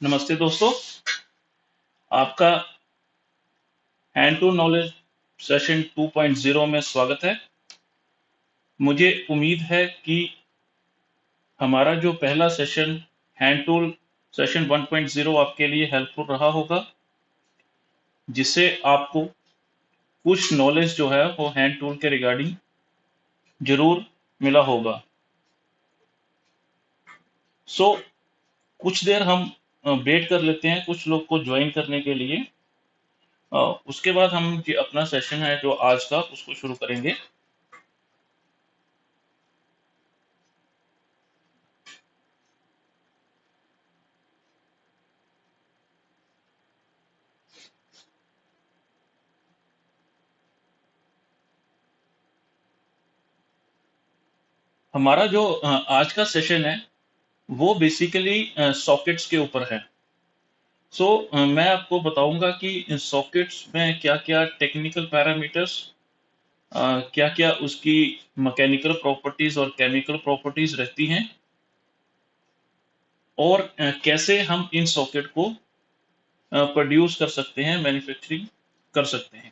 नमस्ते दोस्तों, आपका हैंड टू नॉलेज सेशन 2.0 में स्वागत है। मुझे उम्मीद है कि हमारा जो पहला सेशन हैंड टूल सेशन 1.0 आपके लिए हेल्पफुल रहा होगा, जिससे आपको कुछ नॉलेज जो है वो हैंड टूल के रिगार्डिंग जरूर मिला होगा। सो कुछ देर हम वेट कर लेते हैं कुछ लोग को ज्वाइन करने के लिए। उसके बाद हम जो अपना सेशन है जो आज का उसको शुरू करेंगे। हमारा जो आज का सेशन है वो बेसिकली सॉकेट्स के ऊपर है। मैं आपको बताऊंगा कि सॉकेट्स में क्या क्या टेक्निकल पैरामीटर्स, क्या क्या उसकी मैकेनिकल प्रॉपर्टीज और केमिकल प्रॉपर्टीज रहती हैं, और कैसे हम इन सॉकेट को प्रोड्यूस कर सकते हैं, मैन्युफैक्चरिंग कर सकते हैं।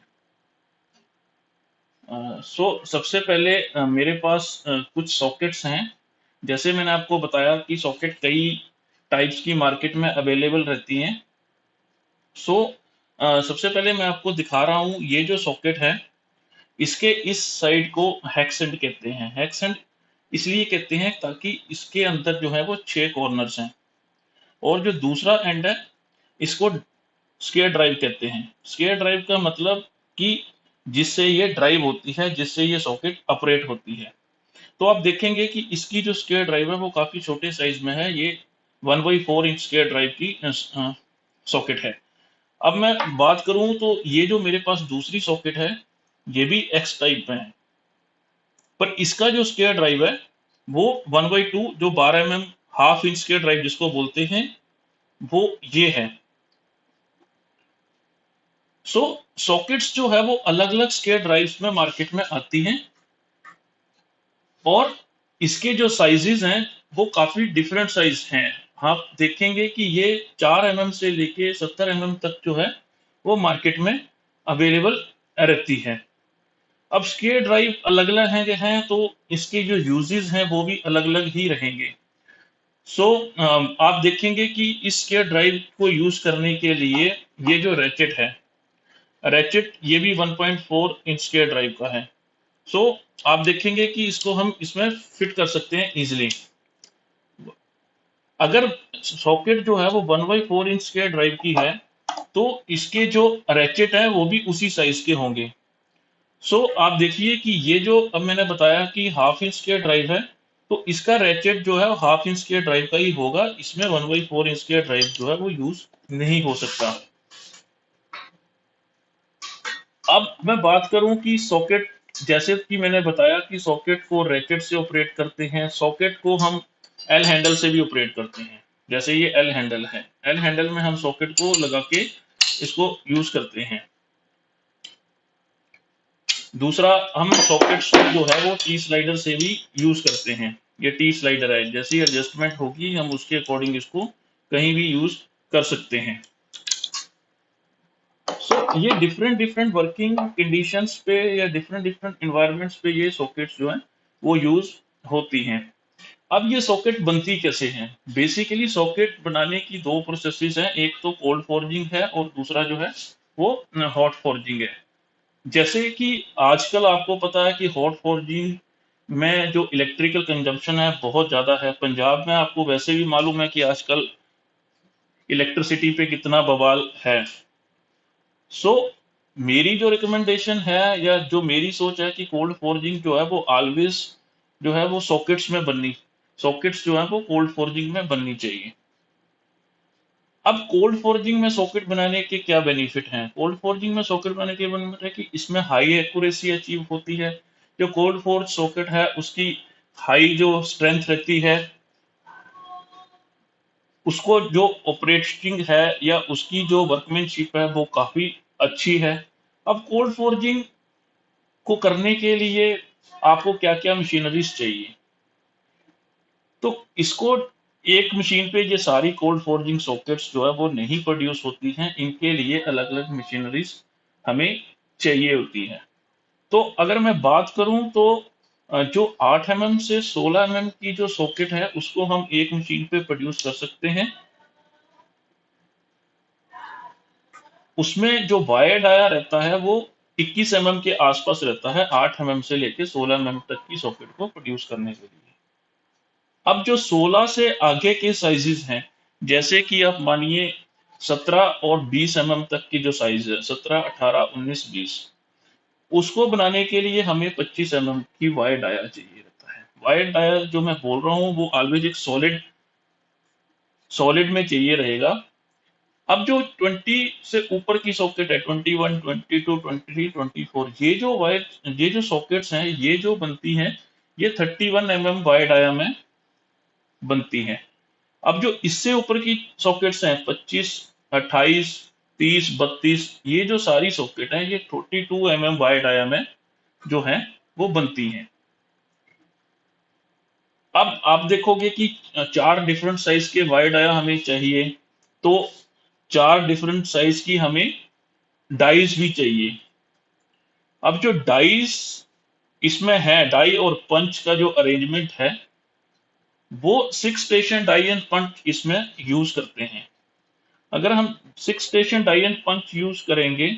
सबसे पहले मेरे पास कुछ सॉकेट्स हैं। जैसे मैंने आपको बताया कि सॉकेट कई टाइप्स की मार्केट में अवेलेबल रहती हैं। सबसे पहले मैं आपको दिखा रहा हूँ, ये जो सॉकेट है इसके इस साइड को हेक्सेंट कहते हैं। हेक्सेंट इसलिए कहते हैं ताकि इसके अंदर जो है वो 6 कॉर्नर्स हैं, और जो दूसरा एंड है इसको स्केयर ड्राइव कहते हैं। स्केयर ड्राइव का मतलब कि जिससे ये ड्राइव होती है, जिससे ये सॉकेट ऑपरेट होती है। तो आप देखेंगे कि इसकी जो स्केयर ड्राइव है वो काफी छोटे साइज में है। ये 1/4 इंच स्केयर ड्राइव की सॉकेट है। अब मैं बात करूं तो ये जो मेरे पास दूसरी सॉकेट है ये भी एक्स टाइप में है, पर इसका जो स्केयर ड्राइव है वो 1/2, जो 12 mm half inch square drive जिसको बोलते हैं, वो ये है। सो सॉकेट्स जो है वो अलग अलग स्केयर ड्राइव्स में मार्केट में आती हैं, और इसके जो साइजेस हैं वो काफी डिफरेंट साइज हैं। आप देखेंगे कि ये 4 mm से लेके 70 mm तक जो है वो मार्केट में अवेलेबल रहती है। अब स्केयर ड्राइव अलग अलग हैं तो इसके जो यूजेस हैं वो भी अलग अलग ही रहेंगे। आप देखेंगे कि इस स्केयर ड्राइव को यूज करने के लिए ये जो रैचेट है, रैचेट ये भी 1/4 इंच स्केयर ड्राइव का है। सो आप देखेंगे कि इसको हम इसमें फिट कर सकते हैं इजिली। अगर सॉकेट जो है वो 1/4 इंच स्केयर ड्राइव की है तो इसके जो रैचेट है वो भी उसी साइज के होंगे। आप देखिए कि ये जो अब मैंने बताया कि हाफ इंच के ड्राइव है, तो इसका रैचेट जो है हाफ इंच के ड्राइव का ही होगा। इसमें 1/4 इंच के ड्राइव जो है वो यूज नहीं हो सकता। अब मैं बात करूं कि सॉकेट, जैसे कि मैंने बताया कि सॉकेट को रैचेट से ऑपरेट करते हैं, सॉकेट को हम एल हैंडल से भी ऑपरेट करते हैं। जैसे ये एल हैंडल है, एल हैंडल में हम सॉकेट को लगा के इसको यूज करते हैं। दूसरा, हम सॉकेट्स जो है वो टी स्लाइडर से भी यूज करते हैं। ये टी स्लाइडर है, जैसी एडजस्टमेंट होगी हम उसके अकॉर्डिंग इसको कहीं भी यूज कर सकते हैं। ये डिफरेंट डिफरेंट वर्किंग कंडीशंस पे या डिफरेंट डिफरेंट इन्वायरमेंट्स पे ये सॉकेट्स जो है वो यूज होती हैं। अब ये सॉकेट बनती कैसे हैं? बेसिकली सॉकेट बनाने की दो प्रोसेसेस हैं, एक तो कोल्ड फॉर्जिंग है और दूसरा जो है वो हॉट फॉर्जिंग है। जैसे कि आजकल आपको पता है कि हॉट फॉर्जिंग में जो इलेक्ट्रिकल कंजम्पशन है बहुत ज़्यादा है। पंजाब में आपको वैसे भी मालूम है कि आजकल इलेक्ट्रिसिटी पे कितना बवाल है। सो मेरी जो रिकमेंडेशन है या जो मेरी सोच है कि कोल्ड फॉर्जिंग जो है वो ऑलवेज जो है वो सॉकेट्स जो है वो कोल्ड फॉर्जिंग में बननी चाहिए। अब कोल्ड फॉर्जिंग में सॉकेट बनाने के क्या बेनिफिट हैं? कोल्ड फॉर्जिंग में सॉकेट बनाने के बेनिफिट है कि इसमें हाई एक्यूरेसी अचीव होती है। जो कोल्ड फोर्ज सॉकेट है उसकी हाई जो स्ट्रेंथ रहती है, उसको जो ऑपरेटिंग है या उसकी जो वर्कमैनशिप है वो काफी अच्छी है। अब कोल्ड फॉर्जिंग को करने के लिए आपको क्या क्या मशीनरीज चाहिए? तो इसको एक मशीन पे ये सारी कोल्ड फोर्जिंग सॉकेट्स जो है वो नहीं प्रोड्यूस होती हैं, इनके लिए अलग अलग मशीनरीज हमें चाहिए होती हैं। तो अगर मैं बात करूं तो जो 8 mm से 16 mm की जो सॉकेट है उसको हम एक मशीन पे प्रोड्यूस कर सकते हैं। उसमें जो वायर डाया रहता है वो 21 mm के आसपास रहता है, 8 mm से लेके 16 mm तक की सॉकेट को प्रोड्यूस करने के लिए। अब जो 16 से आगे के साइजेस हैं, जैसे कि आप मानिए 17 और 20 mm तक की जो साइज है, 17, 18, 19, 20, उसको बनाने के लिए हमें 25 mm की वायर डाया चाहिए रहता है। वायर डाया जो मैं बोल रहा हूँ वो ऑलवेज एक सॉलिड सॉलिड में चाहिए रहेगा। अब जो 20 से ऊपर की सॉकेट है, 21, 22, 23, 24, ये जो सॉकेट्स हैं, ये जो बनती हैं, ये 31 mm वायर डाया में बनती हैं। अब जो इससे ऊपर की सॉकेट्स हैं, 25, 28, 30, 32, ये जो सारी सॉकेट हैं, ये 42 mm वायर डाया में जो है वो बनती हैं। अब आप देखोगे कि 4 डिफरेंट साइज के वायर डाया हमें चाहिए, तो 4 डिफरेंट साइज की हमें डाइज भी चाहिए। अब जो डाइज इसमें है, डाई और पंच का जो अरेंजमेंट है, वो 6 स्टेशन डाई एंड पंच इसमें यूज करते हैं। अगर हम 6 station die and punch use करेंगे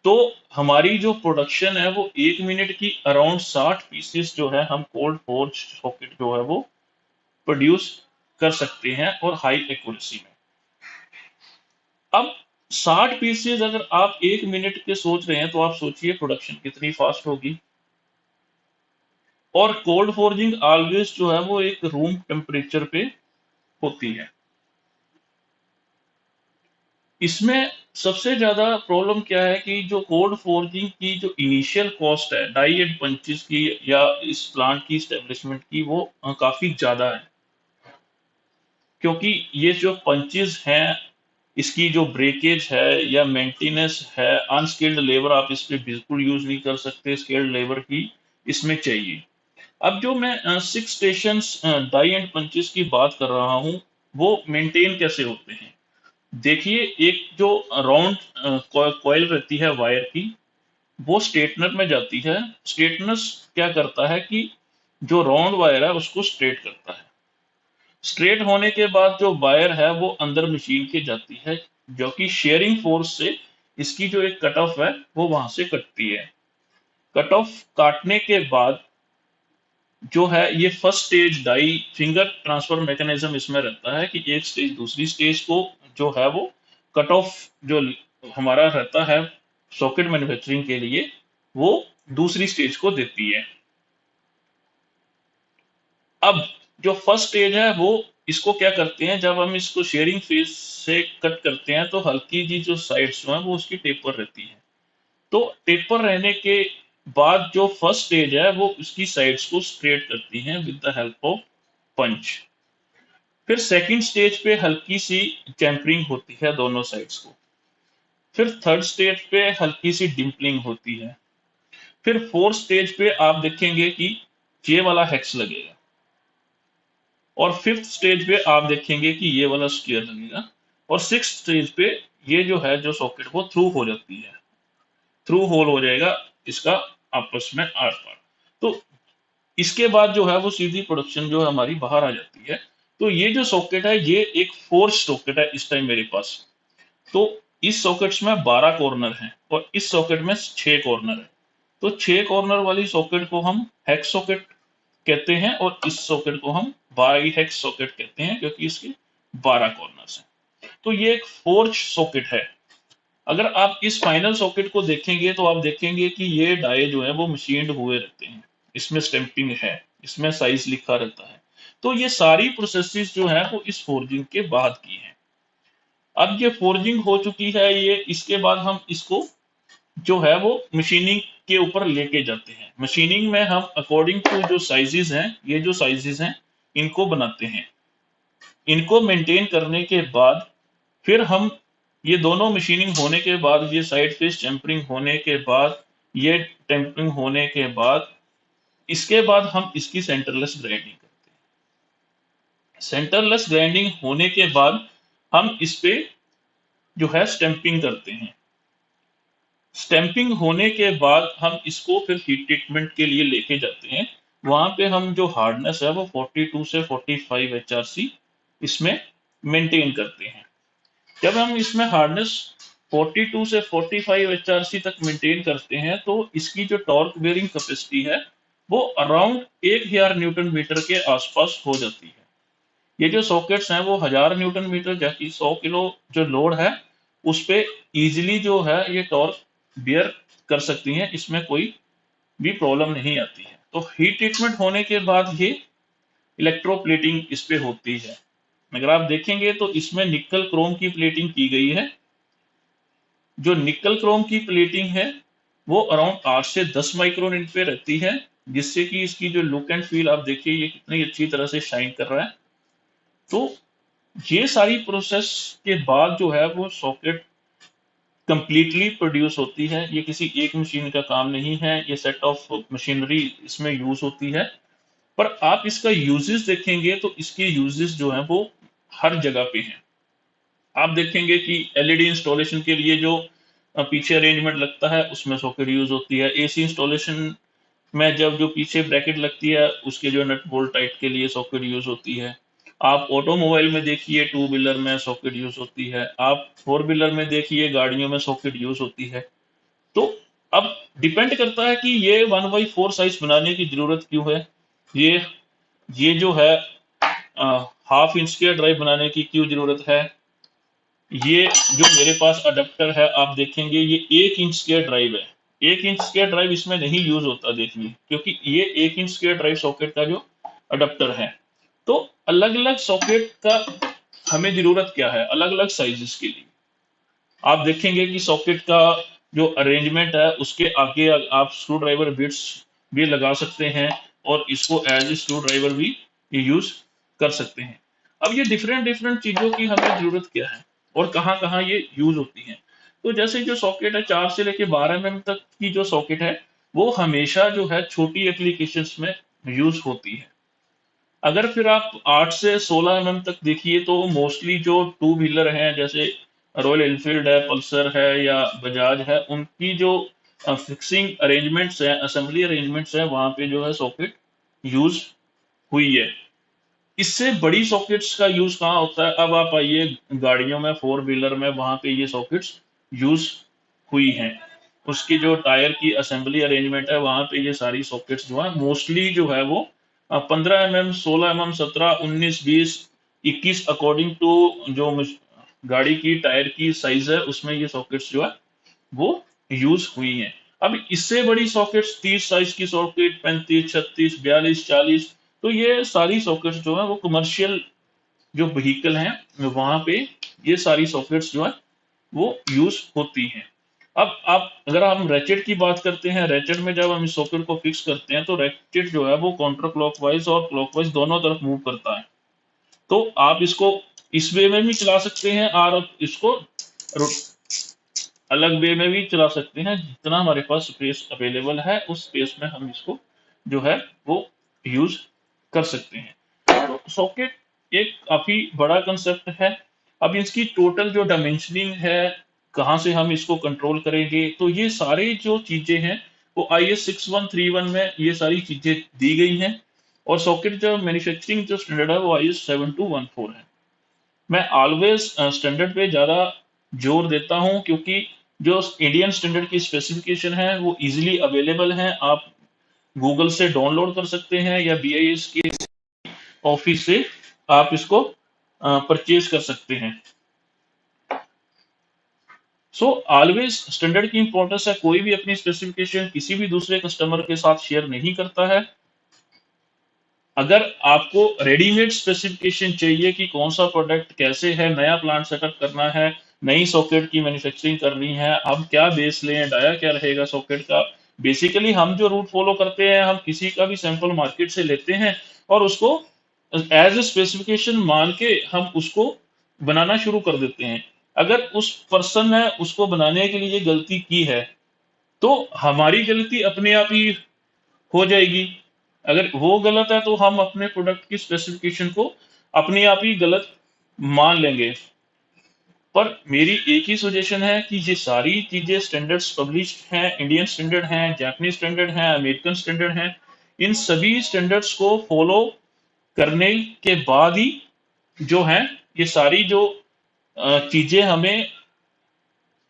तो हमारी जो प्रोडक्शन है वो 1 मिनट की अराउंड 60 पीसेस जो है हम कोल्ड फोर्ज सॉकेट जो है वो प्रोड्यूस कर सकते हैं और हाई एक्यूरेसी में। अब 60 पीसेज अगर आप 1 मिनट के सोच रहे हैं तो आप सोचिए प्रोडक्शन कितनी फास्ट होगी। और कोल्ड फोर्जिंग ऑलवेज जो है वो एक रूम टेम्परेचर पे होती है। इसमें सबसे ज्यादा प्रॉब्लम क्या है कि जो कोल्ड फोर्जिंग की जो इनिशियल कॉस्ट है डाई एंड पंचेस की या इस प्लांट की स्टेब्लिशमेंट की, वो काफी ज्यादा है। क्योंकि ये जो पंचेस हैं, इसकी जो ब्रेकेज है या मेंटेनेंस है, अनस्किल्ड लेबर आप इस पे बिल्कुल यूज नहीं कर सकते, स्किल्ड लेबर की इसमें चाहिए। अब जो मैं 6 स्टेशन डाई एंड पंचेस की बात कर रहा हूँ, वो मेंटेन कैसे होते हैं। देखिए, एक जो राउंड कॉइल रहती है वायर की, वो स्ट्रेटनर में जाती है। स्ट्रेटनर क्या करता है कि जो राउंड वायर है उसको स्ट्रेट करता है। स्ट्रेट होने के बाद जो वायर है वो अंदर मशीन के जाती है, जो कि शेयरिंग फोर्स से इसकी जो एक कट ऑफ है वो वहां से कटती है। कट ऑफ काटने के बाद जो है ये first stage die finger transfer mechanism इसमें रहता है कि एक स्टेज दूसरी स्टेज को जो है वो कट ऑफ जो हमारा रहता है सॉकेट मैन्युफैक्चरिंग के लिए, वो दूसरी स्टेज को देती है। अब जो फर्स्ट स्टेज है वो इसको क्या करते हैं, जब हम इसको शेयरिंग फेज से कट करते हैं तो हल्की जी जो साइड्स जो है वो उसकी टेपर रहती है। तो टेपर रहने के बाद जो फर्स्ट स्टेज है वो उसकी साइड्स को स्ट्रेट करती हैं विद द हेल्प ऑफ पंच। फिर सेकंड स्टेज पे हल्की सी टेम्परिंग होती है दोनों साइड्स को। फिर थर्ड स्टेज पे हल्की सी डिम्पलिंग होती है। फिर फोर्थ स्टेज पे आप देखेंगे कि ये वाला हेक्स लगेगा। और फिफ्थ स्टेज पे आप देखेंगे कि ये वाला स्क्वायर लगेगा। और सिक्स स्टेज पे ये जो है जो सॉकेट वो थ्रू हो जाती है, थ्रू होल हो जाएगा इसका आपस में आर पार। तो इसके बाद जो है वो सीधी प्रोडक्शन जो है हमारी बाहर आ जाती है। तो ये जो सॉकेट है ये एक फोर्स सॉकेट है इस टाइम मेरे पास। तो इस सॉकेट्स में 12 कॉर्नर हैं और इस सॉकेट में 6 कॉर्नर है। तो 6 कॉर्नर वाली सॉकेट को हम हेक्स सॉकेट कहते हैं और इस सॉकेट को हम बाई हेक्स सॉकेट कहते हैं, क्योंकि इसके 12 कॉर्नर्स हैं। तो ये एक फोर्ज सॉकेट है। अगर आप इस फाइनल सॉकेट को देखेंगे तो आप देखेंगे कि ये डाई जो है वो मशीन्ड हुए रहते हैं, इसमें स्टैंपिंग है, इसमें साइज लिखा रहता है। तो ये सारी प्रोसेसेस जो है वो इस फोर्जिंग के बाद की हैं। अब ये फोर्जिंग हो चुकी है, ये इसके बाद हम इसको जो है वो मशीनिंग के ऊपर लेके जाते हैं। मशीनिंग में हम अकॉर्डिंग टू जो साइजेस हैं, ये जो साइजेस हैं इनको बनाते हैं। इनको मेंटेन करने के बाद फिर हम ये दोनों मशीनिंग होने के बाद, ये साइड फेस टेम्परिंग होने के बाद, ये टेम्परिंग होने के बाद, इसके बाद हम इसकी सेंटरलेस ग्राइंडिंग करते हैं। सेंटरलेस ग्राइंडिंग होने के बाद हम इस पे जो है स्टैंपिंग करते हैं। स्टैंपिंग होने के बाद हम इसको फिर हीट ट्रीटमेंट के लिए लेके जाते हैं। वहां पे हम जो हार्डनेस है वो 42 से 45 HRC इसमें मेंटेन करते हैं। जब हम इसमें हार्डनेस 42 से 45 HRC तक मेंटेन करते हैं तो इसकी जो टॉर्क बेयरिंग कैपेसिटी है वो अराउंड 1000 न्यूटन मीटर के आसपास हो जाती है। ये जो सॉकेट्स हैं वो 1000 न्यूटन मीटर जबकि 100 किलो जो लोड है उस पे इजीली जो है ये टॉर्क बियर कर सकती हैं, इसमें कोई भी प्रॉब्लम नहीं आती है। तो हीट ट्रीटमेंट होने के बाद ये इलेक्ट्रोप्लेटिंग इस पे होती है। अगर आप देखेंगे तो इसमें निकल क्रोम की प्लेटिंग की गई है। जो निकल क्रोम की प्लेटिंग है वो अराउंड 8 से 10 माइक्रोन इंच पे रहती है, जिससे कि इसकी जो लुक एंड फील आप देखिए ये कितनी अच्छी तरह से शाइन कर रहा है। तो ये सारी प्रोसेस के बाद जो है वो सॉकेट कंप्लीटली प्रोड्यूस होती है। ये किसी एक मशीन का काम नहीं है, ये सेट ऑफ मशीनरी इसमें यूज होती है। पर आप इसका यूजेस देखेंगे तो इसके यूजेस जो है वो हर जगह पे हैं। आप देखेंगे कि एलईडी इंस्टॉलेशन के लिए जो पीछे अरेंजमेंट लगता है उसमें सॉकेट यूज होती है। एसी इंस्टॉलेशन में जब जो पीछे ब्रैकेट लगती है उसके जो नट बोल्ट टाइट के लिए सॉकेट यूज होती है। आप ऑटोमोबाइल में देखिए, टू व्हीलर में सॉकेट यूज होती है। आप फोर व्हीलर में देखिए, गाड़ियों में सॉकेट यूज होती है। तो अब डिपेंड करता है कि ये 1/4 साइज बनाने की जरूरत क्यों है। ये ये जो है हाफ इंच के ड्राइव बनाने की क्यों जरूरत है। ये जो मेरे पास अडेप्टर है आप देखेंगे ये 1 इंच स्क्वायर ड्राइव है। 1 इंच स्क्वायर ड्राइव इसमें नहीं यूज होता देखिए, क्योंकि ये 1 इंच स्क्वायर ड्राइव सॉकेट का जो अडेप्टर है। तो अलग अलग सॉकेट का हमें जरूरत क्या है अलग अलग साइजेस के लिए। आप देखेंगे कि सॉकेट का जो अरेंजमेंट है उसके आगे आप स्क्रू ड्राइवर बिट्स भी लगा सकते हैं और इसको एज ए स्क्रू ड्राइवर भी यूज कर सकते हैं। अब ये डिफरेंट डिफरेंट चीजों की हमें जरूरत क्या है और कहाँ कहाँ ये यूज होती है। तो जैसे जो सॉकेट है 4 से लेके 12 mm तक की जो सॉकेट है वो हमेशा जो है छोटी एप्लीकेशंस में यूज होती है। अगर फिर आप 8 से 16 तक देखिए तो मोस्टली जो टू व्हीलर हैं जैसे रॉयल एनफील्ड है, पल्सर है या बजाज है, उनकी जो फिक्सिंग अरेंजमेंट्स हैं, असेंबली अरेंजमेंट्स हैं, वहां पे जो है सॉकेट यूज हुई है। इससे बड़ी सॉकेट्स का यूज कहाँ होता है। अब आप आइए गाड़ियों में, फोर व्हीलर में, वहां पे ये सॉकेट्स यूज हुई हैं। उसकी जो टायर की असेंबली अरेंजमेंट है वहां पे ये सारी सॉकेट्स जो है मोस्टली जो है वो 15 mm, 16 mm, 17, 19, 20, 21 अकॉर्डिंग टू जो गाड़ी की टायर की साइज है उसमें ये सॉकेट्स जो है वो यूज हुई हैं। अब इससे बड़ी सॉकेट्स 30 साइज की सॉकेट, 35, 36, 42, 40, तो ये सारी सॉकेट्स जो है वो कमर्शियल जो व्हीकल हैं वहां पे ये सारी सॉकेट्स जो है वो यूज होती हैं। अब आप अगर हम रैचेट की बात करते हैं, रैचेट में जब हम इस सॉकेट को फिक्स करते हैं तो रैचेट जो है वो काउंटर क्लॉकवाइज और क्लॉकवाइज दोनों तरफ मूव करता है। तो आप इसको इस वे में भी चला सकते हैं और इसको अलग वे में भी चला सकते हैं। जितना हमारे पास स्पेस अवेलेबल है उस स्पेस में हम इसको जो है वो यूज कर सकते हैं। तो सॉकेट एक काफी बड़ा कंसेप्ट है। अब इसकी टोटल जो डायमेंशनिंग है, कहाँ से हम इसको कंट्रोल करेंगे, तो ये सारी जो चीजें हैं वो IS 6131 में ये सारी चीजें दी गई हैं। और सॉकेट जो मैन्युफैक्चरिंग जो स्टैंडर्ड है वो IS 7214 है। मैं ऑलवेज स्टैंडर्ड पे ज्यादा जोर देता हूं क्योंकि जो इंडियन स्टैंडर्ड की स्पेसिफिकेशन है वो इजीली अवेलेबल है। आप गूगल से डाउनलोड कर सकते हैं या BIS के ऑफिस से आप इसको परचेज कर सकते हैं। सो ऑलवेज स्टैंडर्ड की इंपॉर्टेंस है। कोई भी अपनी स्पेसिफिकेशन किसी भी दूसरे कस्टमर के साथ शेयर नहीं करता है। अगर आपको रेडीमेड स्पेसिफिकेशन चाहिए कि कौन सा प्रोडक्ट कैसे है, नया प्लांट सेटअप करना है, नई सॉकेट की मैन्युफैक्चरिंग करनी है, अब क्या बेस लें, डाया क्या रहेगा सॉकेट का, बेसिकली हम जो रूट फॉलो करते हैं हम किसी का भी सैंपल मार्केट से लेते हैं और उसको एज ए स्पेसिफिकेशन मान के हम उसको बनाना शुरू कर देते हैं। अगर उस पर्सन ने उसको बनाने के लिए गलती की है तो हमारी गलती अपने आप ही हो जाएगी। अगर वो गलत है तो हम अपने प्रोडक्ट की स्पेसिफिकेशन को अपने आप ही गलत मान लेंगे। पर मेरी एक ही सजेशन है कि ये सारी चीजें स्टैंडर्ड्स पब्लिश्ड हैं, इंडियन स्टैंडर्ड हैं, जापानीज स्टैंडर्ड हैं, अमेरिकन स्टैंडर्ड हैं। इन सभी स्टैंडर्ड्स को फॉलो करने के बाद ही जो है ये सारी जो चीजें हमें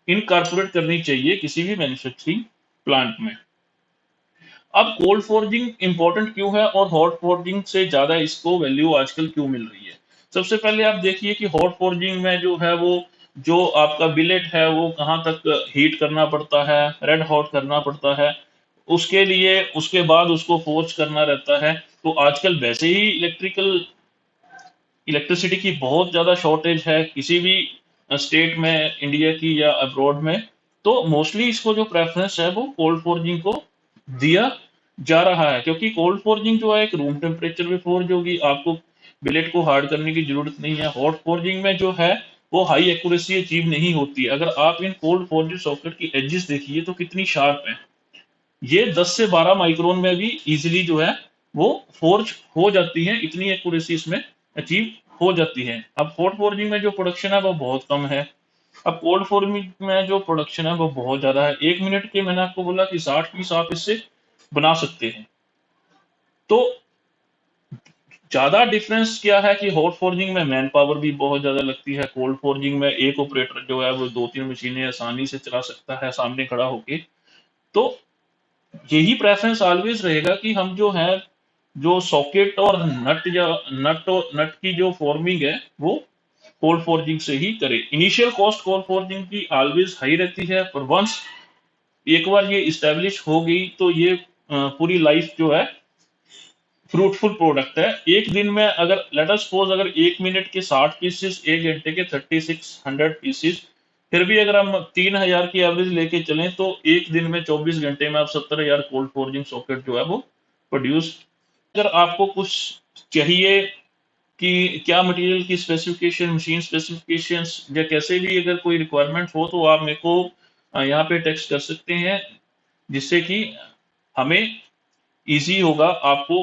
इनकॉर्पोरेट करनी चाहिए किसी भी मैन्युफैक्चरिंग प्लांट में। अब कोल्ड फोर्जिंग इंपॉर्टेंट क्यों है और हॉट फोर्जिंग से ज्यादा इसको वैल्यू आजकल क्यों मिल रही है? सबसे पहले आप देखिए कि हॉट फोर्जिंग में जो है वो जो आपका बिलेट है वो कहाँ तक हीट करना पड़ता है, रेड हॉट करना पड़ता है, उसके लिए उसके बाद उसको फोर्ज करना रहता है। तो आजकल वैसे ही इलेक्ट्रिसिटी की बहुत ज़्यादा शॉर्टेज है किसी भी स्टेट में, इंडिया की या अब्रॉड में। तो मोस्टली इसको जो प्रेफरेंस है वो कोल्ड फोर्जिंग को दिया जा रहा है, क्योंकि कोल्ड फोर्जिंग जो है एक रूम टेम्परेचर में फोर्ज होगी, आपको बिलेट को हार्ड करने की जरूरत नहीं है। हॉट फोर्जिंग में जो है वो हाई एक्यूरेसी अचीव नहीं होती। अगर आप इन कोल्ड फोर्ज सॉकेट की एजेस देखिए तो कितनी शार्प है, ये 10 से 12 माइक्रोन में भी इजीली जो है वो फोर्ज हो जाती है, इतनी एक्यूरेसी इसमें अचीव हो जाती है। अब हॉट फोर्जिंग में जो प्रोडक्शन है वो बहुत कम है। अब कोल्ड फोर्जिंग में जो प्रोडक्शन है वो बहुत ज्यादा है। 1 मिनट के मैंने आपको बोला कि 60 पीस आप इससे बना सकते हैं। तो ज्यादा डिफरेंस क्या है कि हॉट फोर्जिंग में मैन पावर भी बहुत ज्यादा लगती है, कोल्ड फोर्जिंग में एक ऑपरेटर जो है वो 2-3 मशीनें आसानी से चला सकता है सामने खड़ा होके। तो यही प्रेफरेंस ऑलवेज रहेगा कि हम जो है जो सॉकेट और नट या नट की जो फॉर्मिंग है वो कोल्ड फोर्जिंग से ही करें। इनिशियल कॉस्ट कोल्ड फोर्जिंग की ऑलवेज हाई रहती है, पर वंस एक बार ये इस्टेब्लिश हो गई तो ये पूरी लाइफ जो है फ्रूटफुल प्रोडक्ट है। एक दिन में अगर लेट अस सपोज अगर 1 मिनट के 60 पीसेस, 1 घंटे के 3600 पीसेस, फिर भी अगर हम 3000 की एवरेज लेके चलें तो एक दिन में 24 घंटे में आप 70,000 कोल्ड फोर्जिंग सॉकेट जो है वो प्रोड्यूस। अगर आपको कुछ चाहिए कि क्या मटेरियल की स्पेसिफिकेशन, मशीन स्पेसिफिकेशंस या कैसे भी अगर कोई रिक्वायरमेंट हो तो आप मेरे को यहाँ पे टेक्स्ट कर सकते हैं, जिससे कि हमें इजी होगा आपको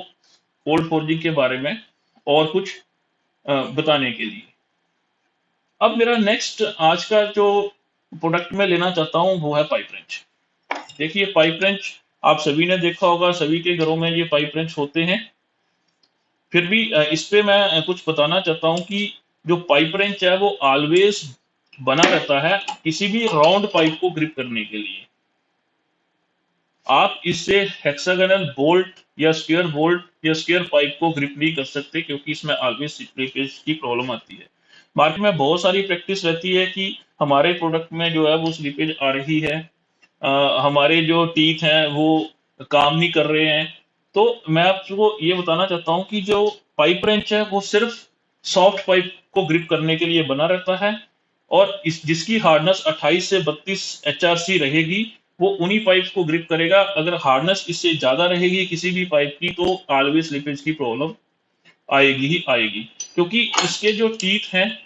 कोल्ड फोर्जिंग के बारे में और कुछ बताने के लिए। अब मेरा नेक्स्ट आज का जो प्रोडक्ट मैं लेना चाहता हूँ वो है पाइप रेंच। देखिए पाइप रेंच आप सभी ने देखा होगा, सभी के घरों में ये पाइप रेंच होते हैं। फिर भी इस पे मैं कुछ बताना चाहता हूँ कि जो पाइप रेंच है वो ऑलवेज बना रहता है किसी भी राउंड पाइप को ग्रिप करने के लिए। आप इससे हेक्सागोनल बोल्ट या स्क्वायर पाइप को ग्रिप नहीं कर सकते, क्योंकि इसमें ऑलवेज स्लिपेज की प्रॉब्लम आती है। मार्केट में बहुत सारी प्रैक्टिस रहती है कि हमारे प्रोडक्ट में जो है वो स्लिपेज आ रही है, हमारे जो टीथ हैं वो काम नहीं कर रहे हैं। तो मैं आपको ये बताना चाहता हूँ कि जो पाइप रेंच है वो सिर्फ सॉफ्ट पाइप को ग्रिप करने के लिए बना रहता है, और इस जिसकी हार्डनेस 28 से 32 एचआरसी रहेगी वो उन्हीं पाइप को ग्रिप करेगा। अगर हार्डनेस इससे ज्यादा रहेगी किसी भी पाइप की तो ऑलवेज स्लिपेज की प्रॉब्लम आएगी ही आएगी, क्योंकि इसके जो टीथ हैं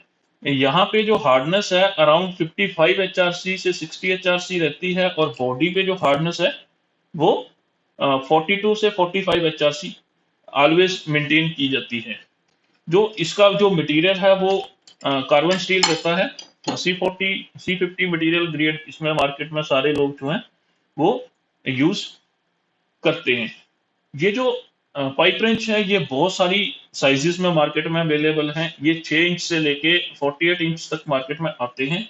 यहाँ पे जो हार्डनेस है अराउंड 55 एचआरसी से 60 एचआरसी रहती है, और बॉडी पे जो हार्डनेस है वो 42 से 45 एचआरसी ऑलवेज मेंटेन की जाती है। जो इसका जो मटेरियल है वो कार्बन स्टील रहता है। C50 मटेरियल ग्रेड इसमें मार्केट में सारे लोग जो हैं वो यूज करते हैं। ये जो पाइप रेंच है ये बहुत सारी साइजेस में मार्केट में अवेलेबल हैं। ये 6 इंच से लेके 48 इंच तक मार्केट में आते हैं।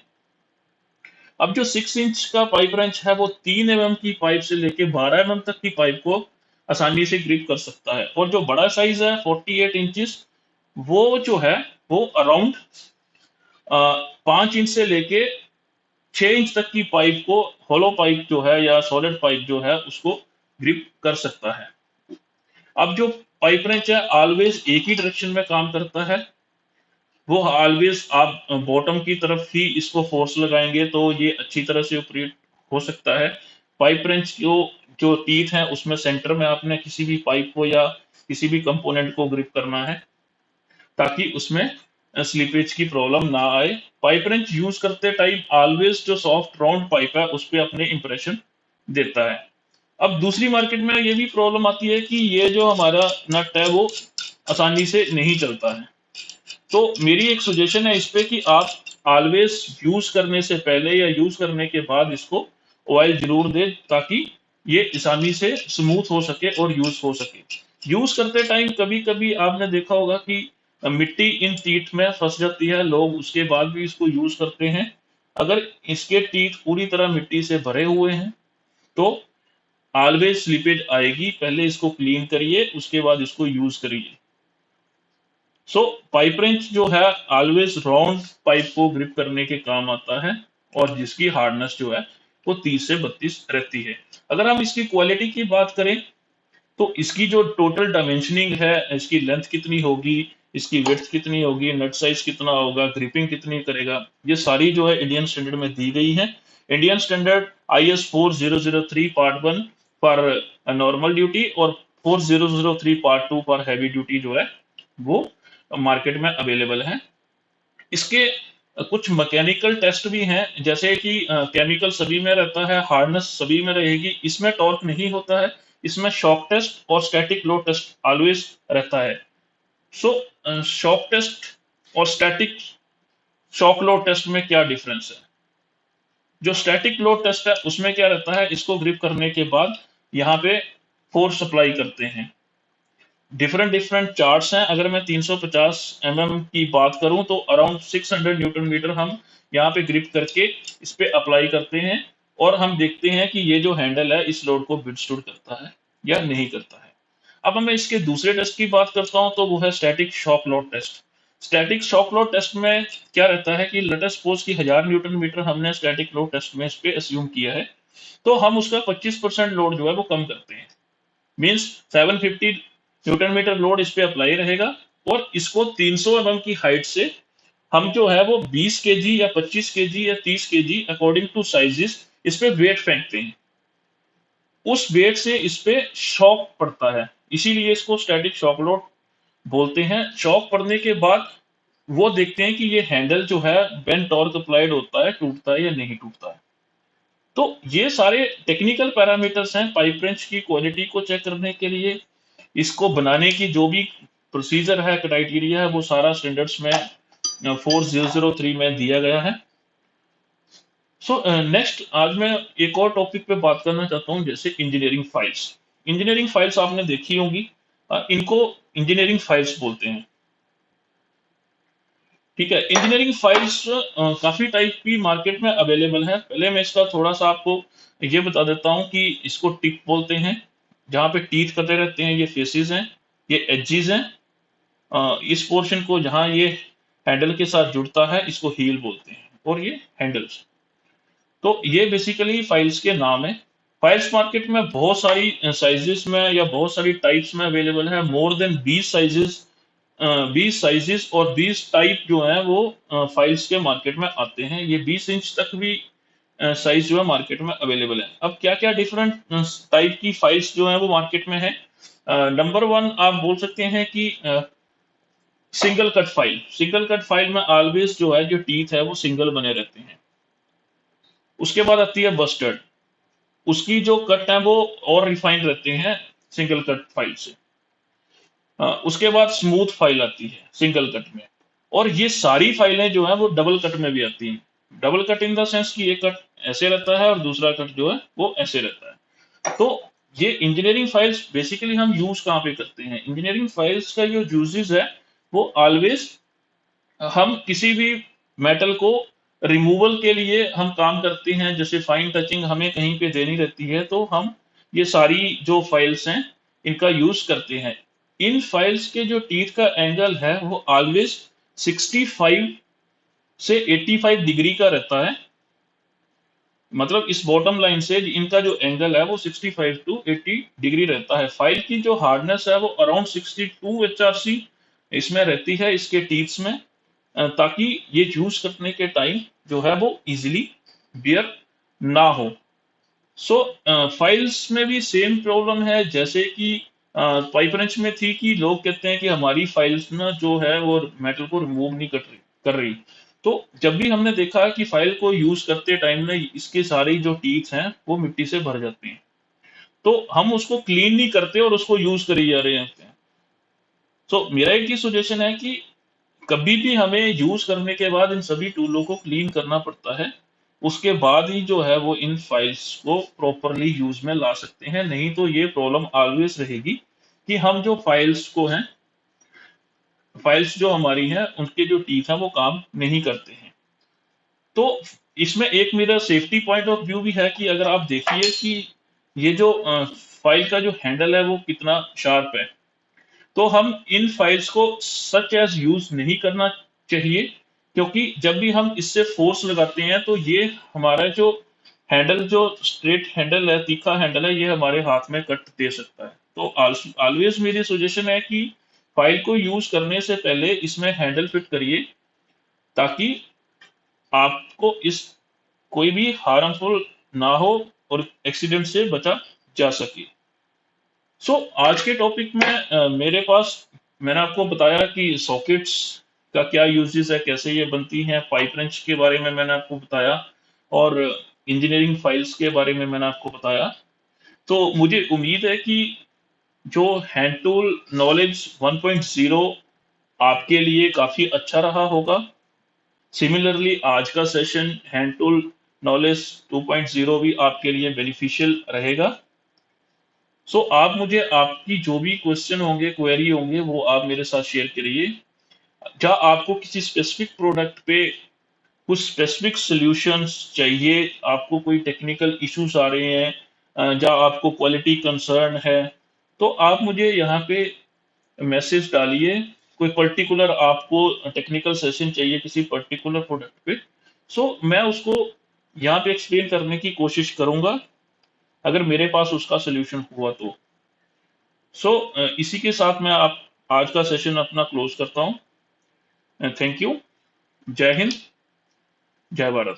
अब जो 6 इंच का पाइप रेंच है वो 3 mm की पाइप से लेके 12 mm तक की पाइप को आसानी से ग्रिप कर सकता है, और जो बड़ा साइज है 48 इंचेस वो जो है वो अराउंड 5 इंच से लेके 6 इंच तक की पाइप को, होलो पाइप जो है या सॉलिड पाइप जो है उसको ग्रिप कर सकता है। अब जो पाइप रेंच है ऑलवेज एक ही डायरेक्शन में काम करता है। वो ऑलवेज आप बॉटम की तरफ ही इसको फोर्स लगाएंगे तो ये अच्छी तरह से ऑपरेट हो सकता है। पाइप रेंच को जो टीथ है उसमें सेंटर में आपने किसी भी पाइप को या किसी भी कंपोनेंट को ग्रिप करना है ताकि उसमें स्लीपेज की प्रॉब्लम ना आए। पाइप रेंच यूज करते टाइम ऑलवेज जो सॉफ्ट राउंड पाइप है उस पर अपने इंप्रेशन देता है। अब दूसरी मार्केट में ये भी प्रॉब्लम आती है कि ये जो हमारा नट है वो आसानी से नहीं चलता है। तो मेरी एक सजेशन है इस पे कि आप ऑलवेज यूज करने से पहले या यूज करने के बाद इसको ऑयल जरूर दें, ताकि ये आसानी से स्मूथ हो सके और यूज हो सके। यूज करते टाइम कभी कभी आपने देखा होगा कि मिट्टी इन टीथ में फंस जाती है, लोग उसके बाद भी इसको यूज करते हैं। अगर इसके टीथ पूरी तरह मिट्टी से भरे हुए हैं तो ऑलवेज स्लीपेज आएगी। पहले इसको क्लीन करिए, उसके बाद इसको यूज करिए। सो पाइप रेंच जो है ऑलवेज राउंड पाइप को ग्रिप करने के काम आता है, और जिसकी हार्डनेस जो है वो 30 से 32 रहती है। अगर हम इसकी क्वालिटी की बात करें तो इसकी जो टोटल डायमेंशनिंग है, इसकी लेंथ कितनी होगी, इसकी विड्थ कितनी होगी, नट साइज कितना होगा, ग्रिपिंग कितनी करेगा, ये सारी जो है इंडियन स्टैंडर्ड में दी गई है। Indian standard IS 4003 part 1 for normal duty और 4003 पार्ट 2 फॉर हैवी ड्यूटी जो है वो मार्केट में अवेलेबल है। इसके कुछ मैकेनिकल टेस्ट भी हैं, जैसे कि केमिकल सभी में रहता है, हार्डनेस सभी में रहेगी, इसमें टॉर्क नहीं होता है। इसमें शॉक टेस्ट और स्टैटिक लोड टेस्ट ऑलवेज रहता है। सो शॉक टेस्ट और स्टैटिक शॉक लोड टेस्ट में क्या डिफरेंस है? जो स्टैटिक लोड टेस्ट है उसमें क्या रहता है, इसको ग्रिप करने के बाद यहाँ पे फोर्स अप्लाई करते हैं। डिफरेंट डिफरेंट चार्ट्स हैं। अगर मैं 350 की बात करूं तो अराउंड 600 न्यूटन मीटर हम यहाँ पे ग्रिप करके इस पे अप्लाई करते हैं, और हम देखते हैं कि ये जो हैंडल है इस लोड को विथस्टूड करता है या नहीं करता है। अब मैं इसके दूसरे टेस्ट की बात करता हूं तो वो है static shock load test. Static shock load test में क्या रहता है कि लेट अस सपोज की 1000 न्यूटन मीटर हमने स्टैटिक लोड टेस्ट में इस पे अस्यूम किया है, तो हम उसका 25% लोड जो है वो कम करते हैं। मीन्स 750 न्यूटन मीटर लोड इस पे अप्लाई रहेगा, और इसको 300 की हाइट से हम जो है वो 20 केजी या 25 केजी या 30 केजी अकॉर्डिंग टू साइजेस इस पे वेट फेंकते हैं। उस वेट से इस पे शॉक पड़ता है, इसीलिए इसको स्टैटिक शॉक लोड बोलते हैं। शॉक पड़ने के बाद वो देखते हैं कि ये हैंडल जो है व्हेन टॉर्क अप्लाइड होता है टूटता है या नहीं टूटता है। तो ये सारे टेक्निकल पैरामीटर्स हैं पाइप रेंच की क्वालिटी को चेक करने के लिए। इसको बनाने की जो भी प्रोसीजर है, क्राइटेरिया है, वो सारा स्टैंडर्ड्स में 4003 में दिया गया है। सो नेक्स्ट आज मैं एक और टॉपिक पे बात करना चाहता हूँ, जैसे इंजीनियरिंग फाइल्स। इंजीनियरिंग फाइल्स आपने देखी होंगी, इनको इंजीनियरिंग फाइल्स बोलते हैं। ठीक है, इंजीनियरिंग फाइल्स काफी टाइप की मार्केट में अवेलेबल है। पहले मैं इसका थोड़ा सा आपको ये बता देता हूँ कि इसको टिप बोलते हैं, जहाँ पे टीथ कटे रहते हैं, ये फेसेस हैं, ये एजेस हैं। इस पोर्शन को जहाँ ये हैंडल के साथ जुड़ता है इसको हील बोलते हैं, और ये हैंडल्स। तो ये बेसिकली फाइल्स के नाम है। फाइल्स मार्केट में बहुत सारी साइजेस में या बहुत सारी टाइप्स में अवेलेबल है। मोर देन 20 साइजेस और 20 टाइप जो है वो फाइल्स के मार्केट में आते हैं। ये 20 इंच तक भी साइज जो है मार्केट में अवेलेबल है। अब क्या क्या डिफरेंट टाइप की फाइल्स जो है वो मार्केट में है। नंबर वन आप बोल सकते हैं कि single cut file. Single cut file में ऑलवेज जो है जो टीथ है वो सिंगल बने रहते हैं। उसके बाद आती है बस्टर्ड, उसकी जो कट है वो और रिफाइंड रहते हैं सिंगल कट फाइल से। उसके बाद स्मूथ फाइल आती है सिंगल कट में, और ये सारी फाइलें जो है वो डबल कट में भी आती हैं। Double cut in the sense कि एक कट ऐसे रहता है और दूसरा कट जो है वो ऐसे रहता है। तो ये इंजीनियरिंग फाइल्स बेसिकली हम यूज कहाँ पे करते हैं? इंजीनियरिंग फाइल्स का जो यूजेस है वो ऑलवेज हम किसी भी मेटल को रिमूवल के लिए हम काम करते हैं। जैसे फाइन टचिंग हमें कहीं पे देनी रहती है तो हम ये सारी जो फाइल्स हैं इनका यूज करते हैं। इन फाइल्स के जो टीथ का एंगल है वो ऑलवेज 65 से 85 डिग्री का रहता है। मतलब इस बॉटम लाइन से इनका जो एंगल है वो 65 टू 80 डिग्री रहता है। फाइल की जो हार्डनेस है वो अराउंड 62 HRC इसमें रहती है इसके टीथ्स में, ताकि ये यूज करने के टाइम जो है वो इजीली बियर ना हो। सो फाइल्स में भी सेम प्रॉब्लम है जैसे कि पाइप रेंच में थी, कि लोग कहते हैं कि हमारी फाइल्स ना जो है वो मेटल को रिमूव नहीं कर रही। तो जब भी हमने देखा कि फाइल को यूज करते टाइम में इसके सारे जो टीथ हैं वो मिट्टी से भर जाते हैं, तो हम उसको क्लीन नहीं करते और उसको यूज करी जा रहे हैं। सो मेरा एक ही सजेशन है कि कभी भी हमें यूज करने के बाद इन सभी टूलों को क्लीन करना पड़ता है। उसके बाद ही जो है वो इन फाइल्स को प्रॉपरली यूज में ला सकते हैं, नहीं तो ये प्रॉब्लम ऑलवेज रहेगी कि हम जो फाइल्स को हैं, फाइल्स जो हमारी हैं उनके जो टीथ हैं वो काम नहीं करते हैं। तो इसमें एक मेरा सेफ्टी पॉइंट ऑफ व्यू भी है कि अगर आप देखिए कि ये जो फाइल का जो हैंडल है वो कितना शार्प है, तो हम इन फाइल्स को सच एज यूज नहीं करना चाहिए, क्योंकि जब भी हम इससे फोर्स लगाते हैं तो ये हमारा जो हैंडल, जो स्ट्रेट हैंडल है, तीखा हैंडल है, ये हमारे हाथ में कट दे सकता है। तो ऑलवेज मेरी सजेशन है कि फाइल को यूज करने से पहले इसमें हैंडल फिट करिए, ताकि आपको इस कोई भी हार्मफुल ना हो और एक्सीडेंट से बचा जा सके। आज के टॉपिक में मेरे पास, मैंने आपको बताया कि सॉकेट्स का क्या यूजेस है, कैसे ये बनती हैं, पाइप रेंच के बारे में मैंने आपको बताया, और इंजीनियरिंग फाइल्स के बारे में मैंने आपको बताया। तो मुझे उम्मीद है कि जो हैंड टूल नॉलेज 1.0 आपके लिए काफी अच्छा रहा होगा। सिमिलरली आज का सेशन हैंड टूल नॉलेज 2.0 भी आपके लिए बेनिफिशियल रहेगा। आप मुझे आपकी जो भी क्वेश्चन होंगे, क्वेरी होंगे, वो आप मेरे साथ शेयर करिए। क्या आपको किसी स्पेसिफिक प्रोडक्ट पे कुछ स्पेसिफिक सॉल्यूशंस चाहिए, आपको कोई टेक्निकल इश्यूज आ रहे हैं, या आपको क्वालिटी कंसर्न है, तो आप मुझे यहाँ पे मैसेज डालिए। कोई पर्टिकुलर आपको टेक्निकल सेशन चाहिए किसी पर्टिकुलर प्रोडक्ट पे, मैं उसको यहाँ पे एक्सप्लेन करने की कोशिश करूंगा, अगर मेरे पास उसका सोल्यूशन हुआ तो। इसी के साथ मैं आप आज का सेशन अपना क्लोज करता हूँ। Thank you. जय हिंद, जय भारत।